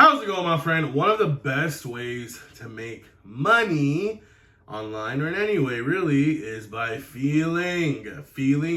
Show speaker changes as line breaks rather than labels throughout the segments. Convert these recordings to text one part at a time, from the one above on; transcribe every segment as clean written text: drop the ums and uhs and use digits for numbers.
How's it going, my friend? One of the best ways to make money online or in any way really is by feeling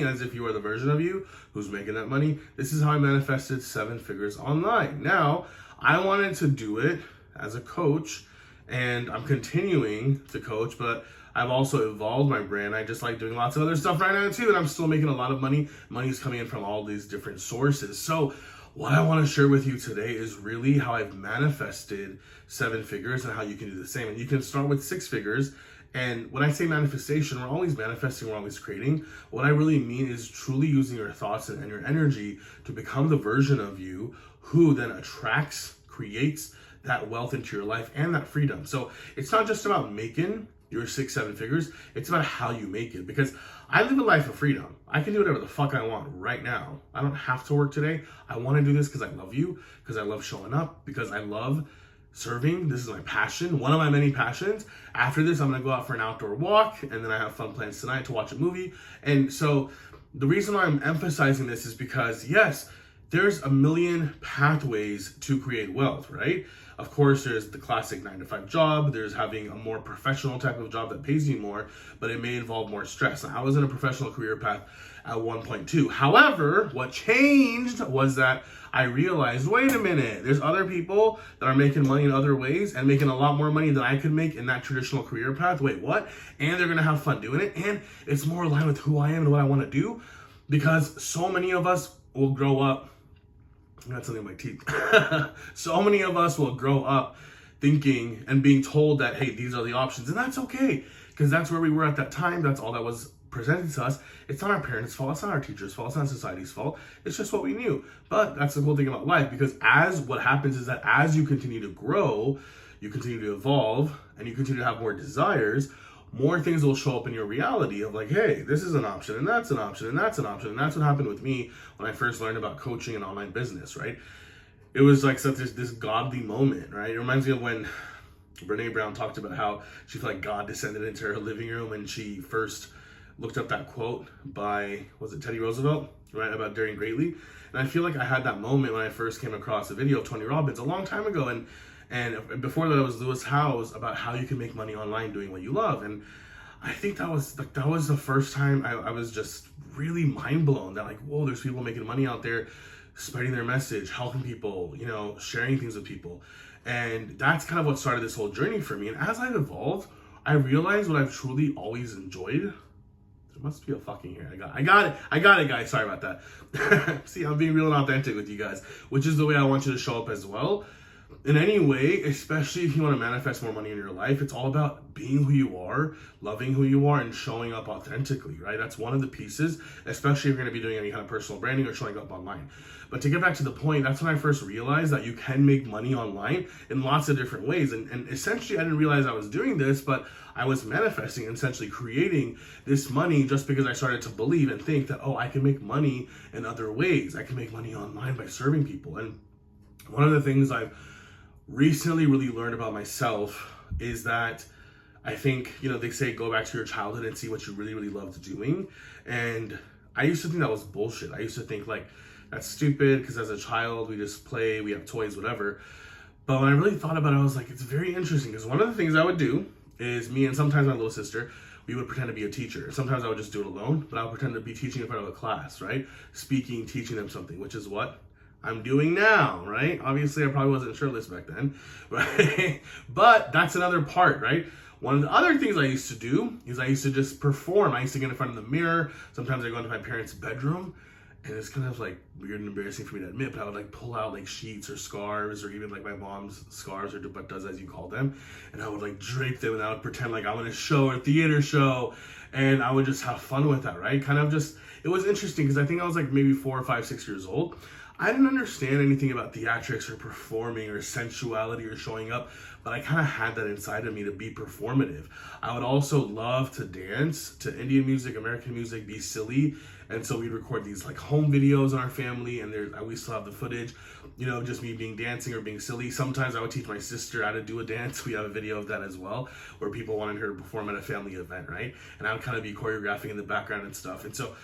as if you are the version of you who's making that money. This is how I manifested 7 figures online. Now, I wanted to do it as a coach, and I'm continuing to coach, but I've also evolved my brand. I just like doing lots of other stuff right now too, and I'm still making a lot of money. Money's coming in from all these different sources. So what I want to share with you today is really how I've manifested 7 figures and how you can do the same. And you can start with 6 figures. And when I say manifestation, we're always manifesting, we're always creating. What I really mean is truly using your thoughts and your energy to become the version of you who then attracts, creates that wealth into your life and that freedom. So it's not just about making your 6-7 figures, it's about how you make it. Because I live a life of freedom. I can do whatever the fuck I want right now. I don't have to work today. I want to do this because I love you, because I love showing up, because I love serving. This is my passion, one of my many passions. After this, I'm going to go out for an outdoor walk, and then I have fun plans tonight to watch a movie. And so the reason why I'm emphasizing this is because, yes, there's a million pathways to create wealth, right? Of course, there's the classic 9-to-5 job. There's having a more professional type of job that pays you more, but it may involve more stress. Now, I was in a professional career path at one point too. However, what changed was that I realized, wait a minute, there's other people that are making money in other ways and making a lot more money than I could make in that traditional career path. Wait, what? And they're gonna have fun doing it, and it's more aligned with who I am and what I wanna do, because so many of us will grow up, I got something in my teeth. So many of us will grow up thinking and being told that, hey, these are the options. And that's okay, because that's where we were at that time. That's all that was presented to us. It's not our parents' fault. It's not our teachers' fault. It's not society's fault. It's just what we knew. But that's the cool thing about life, because what happens is that as you continue to grow, you continue to evolve, and you continue to have more desires, more things will show up in your reality of like, hey, this is an option, and that's an option, and that's an option. And that's what happened with me when I first learned about coaching and online business, right? It was like such this godly moment, right? It reminds me of when Brene Brown talked about how she felt like God descended into her living room and she first looked up that quote by, was it Teddy Roosevelt, right, about daring greatly. And I feel like I had that moment when I first came across a video of Tony Robbins a long time ago, and before that, it was Lewis Howes, about how you can make money online doing what you love. And I think that was the first time I was just really mind blown that, like, whoa, there's people making money out there, spreading their message, helping people, sharing things with people. And that's kind of what started this whole journey for me. And as I've evolved, I realized what I've truly always enjoyed. There must be a fucking here. I got it, guys. Sorry about that. See, I'm being real and authentic with you guys, which is the way I want you to show up as well. In any way, especially if you want to manifest more money in your life, it's all about being who you are, loving who you are, and showing up authentically, right? That's one of the pieces, especially if you're going to be doing any kind of personal branding or showing up online. But to get back to the point, that's when I first realized that you can make money online in lots of different ways. And essentially, I didn't realize I was doing this, but I was manifesting and essentially creating this money just because I started to believe and think that, oh, I can make money in other ways. I can make money online by serving people. And one of the things I've recently really learned about myself is that I think, they say go back to your childhood and see what you really, really loved doing. And I used to think that was bullshit. I used to think like, that's stupid, because as a child, we just play, we have toys, whatever. But when I really thought about it, I was like, it's very interesting, because one of the things I would do is me and sometimes my little sister, we would pretend to be a teacher. Sometimes I would just do it alone, but I would pretend to be teaching in front of a class, right? Speaking, teaching them something, which is what I'm doing now, right? Obviously, I probably wasn't shirtless back then, right? But that's another part, right? One of the other things I used to do is I used to just perform. I used to get in front of the mirror. Sometimes I go into my parents' bedroom, and it's kind of like weird and embarrassing for me to admit, but I would like pull out like sheets or scarves, or even like my mom's scarves, or dupattas as you call them, and I would like drape them, and I would pretend like I'm in a show or a theater show, and I would just have fun with that, right? Kind of just, it was interesting because I think I was like maybe 4 or 5, 6 years old. I didn't understand anything about theatrics or performing or sensuality or showing up, but I kind of had that inside of me to be performative. I would also love to dance to Indian music, American music, be silly. And so we'd record these like home videos in our family, and we still have the footage, just me dancing or being silly. Sometimes I would teach my sister how to do a dance. We have a video of that as well, where people wanted her to perform at a family event, right? And I would kind of be choreographing in the background and stuff. And so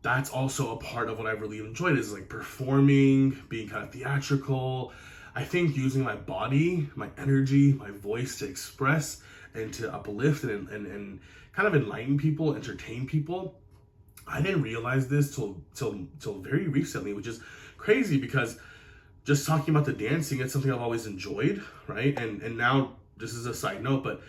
that's also a part of what I've really enjoyed, is like performing, being kind of theatrical. I think using my body, my energy, my voice to express and to uplift and kind of enlighten people, entertain people. I didn't realize this till very recently, which is crazy because just talking about the dancing, it's something I've always enjoyed, right? And now this is a side note, but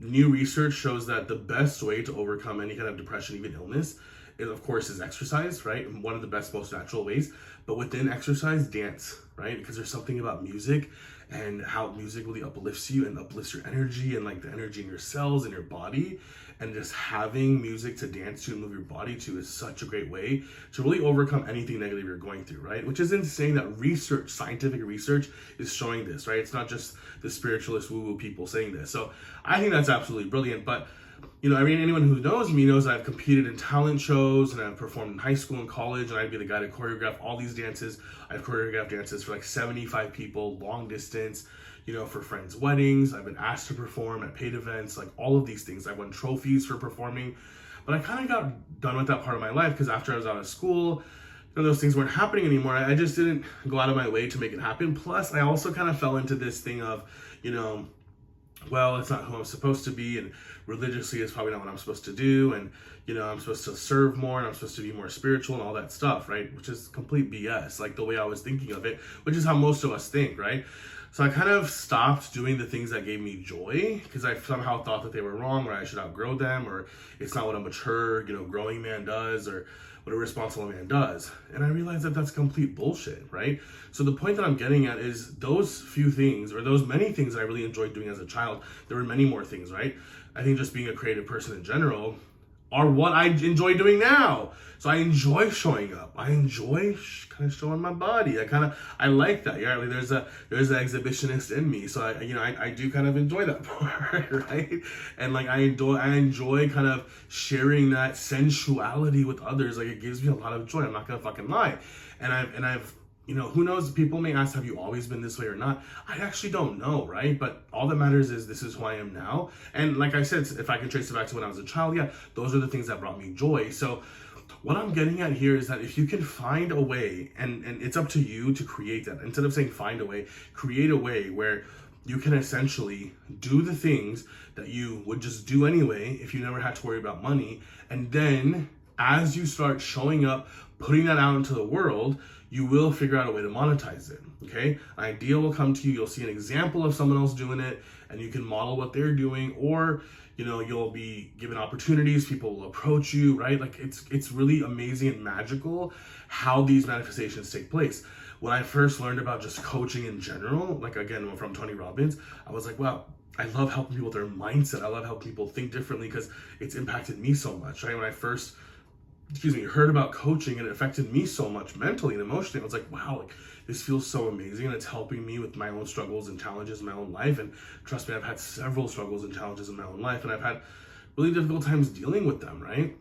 new research shows that the best way to overcome any kind of depression, even illness, of course, is exercise, right? And one of the best, most natural ways. But within exercise, dance, right? Because there's something about music and how music really uplifts you and uplifts your energy and like the energy in your cells and your body. And just having music to dance to and move your body to is such a great way to really overcome anything negative you're going through, right? Which is insane that research, scientific research is showing this, right? It's not just the spiritualist woo-woo people saying this. So I think that's absolutely brilliant. But you know, I mean, anyone who knows me knows I've competed in talent shows and I've performed in high school and college, and I'd be the guy to choreograph all these dances. I've choreographed dances for like 75 people, long distance, you know, for friends' weddings. I've been asked to perform at paid events, like all of these things. I won trophies for performing, but I kind of got done with that part of my life because after I was out of school, you know, those things weren't happening anymore. I just didn't go out of my way to make it happen. Plus, I also kind of fell into this thing of, you know, well, it's not who I'm supposed to be, and religiously it's probably not what I'm supposed to do, and you know, I'm supposed to serve more and I'm supposed to be more spiritual and all that stuff, right? Which is complete BS, like the way I was thinking of it, which is how most of us think, right? So I kind of stopped doing the things that gave me joy because I somehow thought that they were wrong, or I should outgrow them, or it's not what a mature, you know, growing man does, or what a responsible man does. And I realized that that's complete bullshit, right? So the point that I'm getting at is those few things, or those many things that I really enjoyed doing as a child, there were many more things, right? I think just being a creative person in general are what I enjoy doing now. So I enjoy showing up. I enjoy kind of showing my body. I like that. Yeah, like there's an exhibitionist in me. So I do kind of enjoy that part, right? And like I enjoy kind of sharing that sensuality with others. Like it gives me a lot of joy. I'm not gonna fucking lie. And I've you know, who knows? People may ask, have you always been this way or not? I actually don't know, right? But all that matters is this is who I am now. And like I said, if I can trace it back to when I was a child, yeah, those are the things that brought me joy. So what I'm getting at here is that if you can find a way, and it's up to you to create that. Instead of saying find a way, create a way where you can essentially do the things that you would just do anyway if you never had to worry about money. And then as you start showing up, putting that out into the world, you will figure out a way to monetize it, okay? An idea will come to you, you'll see an example of someone else doing it, and you can model what they're doing, or, you know, you'll be given opportunities, people will approach you, right? Like, it's really amazing and magical how these manifestations take place. When I first learned about just coaching in general, like, again, from Tony Robbins, I was like, wow, I love helping people with their mindset. I love helping people think differently because it's impacted me so much, right? When I first heard about coaching and it affected me so much mentally and emotionally, I was like, wow, like this feels so amazing and it's helping me with my own struggles and challenges in my own life. And trust me, I've had several struggles and challenges in my own life, and I've had really difficult times dealing with them, right?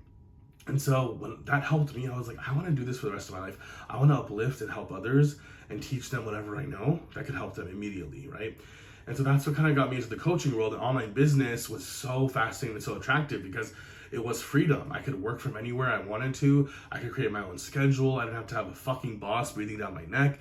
And so when that helped me, I was like, I want to do this for the rest of my life. I want to uplift and help others and teach them whatever I know that could help them immediately, right? And so that's what kind of got me into the coaching world. And online business was so fascinating and so attractive because it was freedom. I could work from anywhere I wanted to. I could create my own schedule. I didn't have to have a fucking boss breathing down my neck.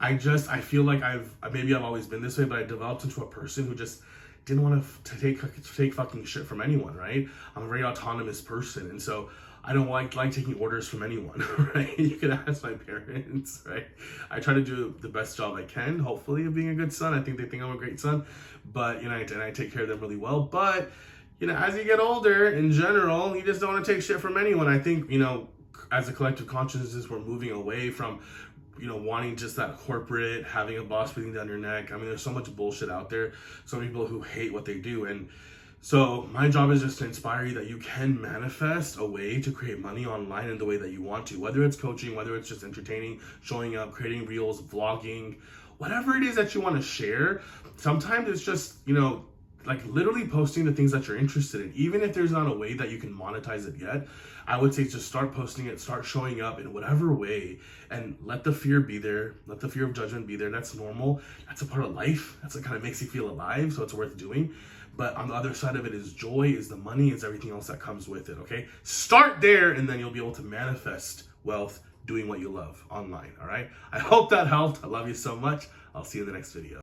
I feel like I've always been this way, but I developed into a person who just didn't want to take fucking shit from anyone, right? I'm a very autonomous person. And so I don't like taking orders from anyone, right? You can ask my parents, right? I try to do the best job I can, hopefully, of being a good son. I think they think I'm a great son, but, you know, and I take care of them really well. But, you know, as you get older, in general, you just don't want to take shit from anyone. I think, you know, as a collective consciousness, we're moving away from, you know, wanting just that corporate, having a boss breathing down your neck. I mean, there's so much bullshit out there. So many people who hate what they do. And so my job is just to inspire you that you can manifest a way to create money online in the way that you want to, whether it's coaching, whether it's just entertaining, showing up, creating reels, vlogging, whatever it is that you want to share. Sometimes it's just, you know, like literally posting the things that you're interested in. Even if there's not a way that you can monetize it yet, I would say just start posting it, start showing up in whatever way, and let the fear be there. Let the fear of judgment be there. That's normal. That's a part of life. That's what kind of makes you feel alive, so it's worth doing. But on the other side of it is joy, is the money, is everything else that comes with it, okay? Start there, and then you'll be able to manifest wealth doing what you love online, all right? I hope that helped. I love you so much. I'll see you in the next video.